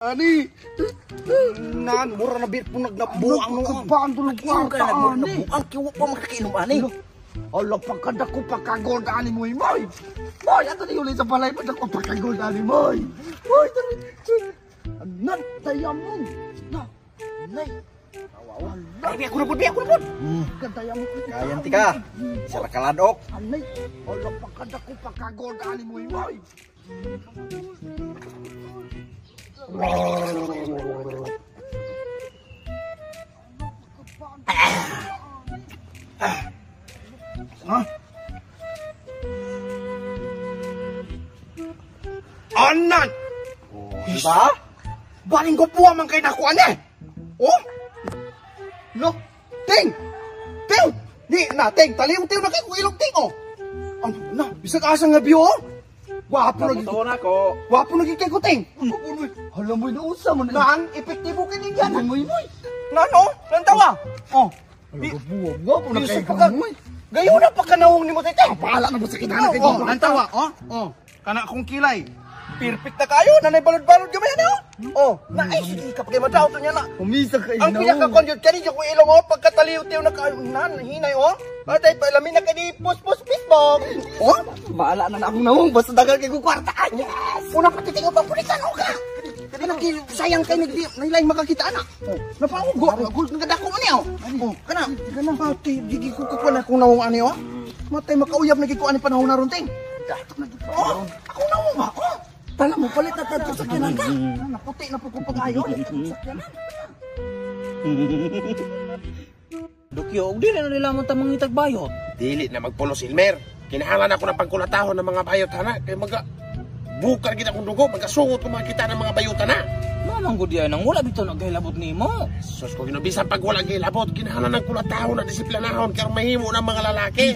Ani. Nan, mura na bir po nagnabuang nung Kabaan tulog kwarta ani. Nagnabuang kiwa pa makakainom ani. Allah pagkadako pagkagod ani mo moy. Moy, ato ni ulit sa balay pagkadako pagkagod ani moy. Moy, nan tayamon. Na. Nay. Ay, aku rebut. Kadayamon. Kayan tika. Sira kaladok. Anay. Allah pagkadako pagkagod ani mo moy. Anan! Diba? Baling ko po man kay nakuan eh! Oh! Lo! Ting! Ting! Di na, Ting! Taliw-tiw na kayo ilong Ting oh! Ano na? Bisag asa nga biyo oh! Wapo lagi ko! Wapo lagi kay ko Ting! Hala mo'y nausa mo na! Nang epektibo kini yan! Mo'y! Nano? Lantawa? Oh! Wapo na kay ko mo'y! Gayon na pagkanawong ni mo Ting! Paala na mo sa kinana kay ko! Lantawa! Oh! Oh! Kana akong kilay! Perfect na kayo, nanay balod-balod gamay na oh. Na ay sige ka pagay madaw to niya na. Umisa ka Ang pinaka-conjure kani ko ilong oh pagkataliw-tiw na kayo nan hinay oh. Atay pa lamin na kani pus-pus pisbog. Oh? Baala na akong nawong basta dagal kay ko kwarta. Yes. Una patitingo pa pulisan o ka. Kadi na sayang kay nagdi nilay makakita anak. Oh. Napaugo, gul nagadako man niya oh. Oh, kana pati gigi ko kukuha na kung nawong ani oh. Matay makauyab na gikuan ni panahon na ron ting. Dato na gito. Oh, ako nawong ba? Oh. Tala mo palit na tayo sa sakyanan ka. Naputi na po kong pag-ayon. Sakyanan. Dukyo, di na nila mo tamang itagbayot. Dili na magpulos Ilmer. Kinahanglan ako ng pangkulatahon ng mga bayot na. Kaya bukar kita kong dugo, magkasungot ko makita ng mga bayot na. Mamang gudi ay nang wala bito naghilabot nimo. Sus ko ginabisan pag wala gilabot, kinahanglan ng kulatahon na disiplinahon kaya mahimo ng mga lalaki.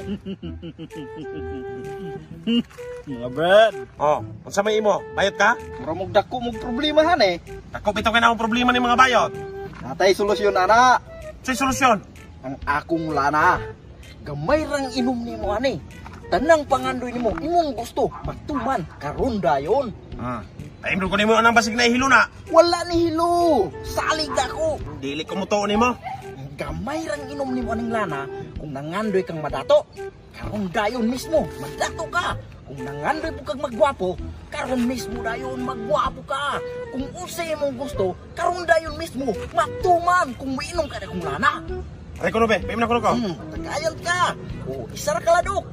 Mga brad. Oh, unsa may imo? Bayot ka? Mura mong dako mong problema han eh. Dako bitaw kay na akong problema ni mga bayot. Natay solusyon ana. Say solusyon. Ang akong lana. Gamay rang inom nimo ani. Tanang pangandoy nimo imong gusto magtuman karon dayon. Paimro ko nimo anang basig na ihilo na. Wala ni hilo. Salig ako. Dili ko mutuo nimo. Gamay rang inom nimo aning lana kung nangandoy kang madato. Karon dayon mismo magdato ka. Kung nangandoy po kag magwapo, karon mismo dayon magwapo ka. Kung unsay imong gusto, karon dayon mismo magtuman kung miinom ka na kung lana. Ay ko no be, paimna ko ko. Tagayan ka. O isa ra kaladok.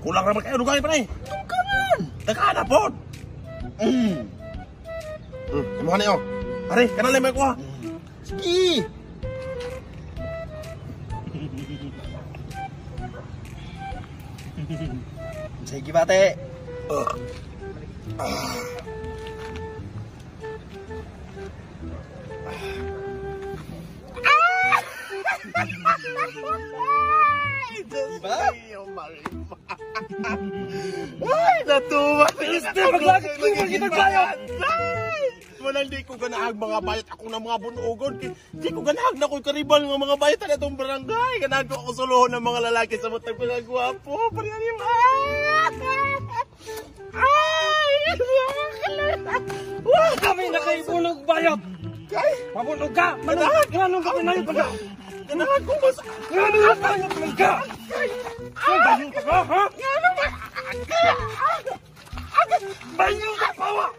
Kulang ra man kayo dugay pa ni. Tukaman. Dagana pod. Imuha ni oh. Ari, kana lemay ko ha. Sige. Sige bate. Diba? Ay, natuwa. Paglagit ko magitagbayot. Walang di ko ganahag mga bayat ako ng mga bunugon. Di ko ganahag na ko'y karibal ng mga bayat na itong barangay. Ganahag ko ako suluhon ng mga lalaki sa matag pinagwapo. Pariyanim. Ay! Wala kami nakaibulog bayot. Mabulog ka. Manahag. Ganun kami na yung baga. Ganahag ko mas... Ganun ka yung baga. Ganun ka ba ha? Ganahag! Bayo ka pa wa.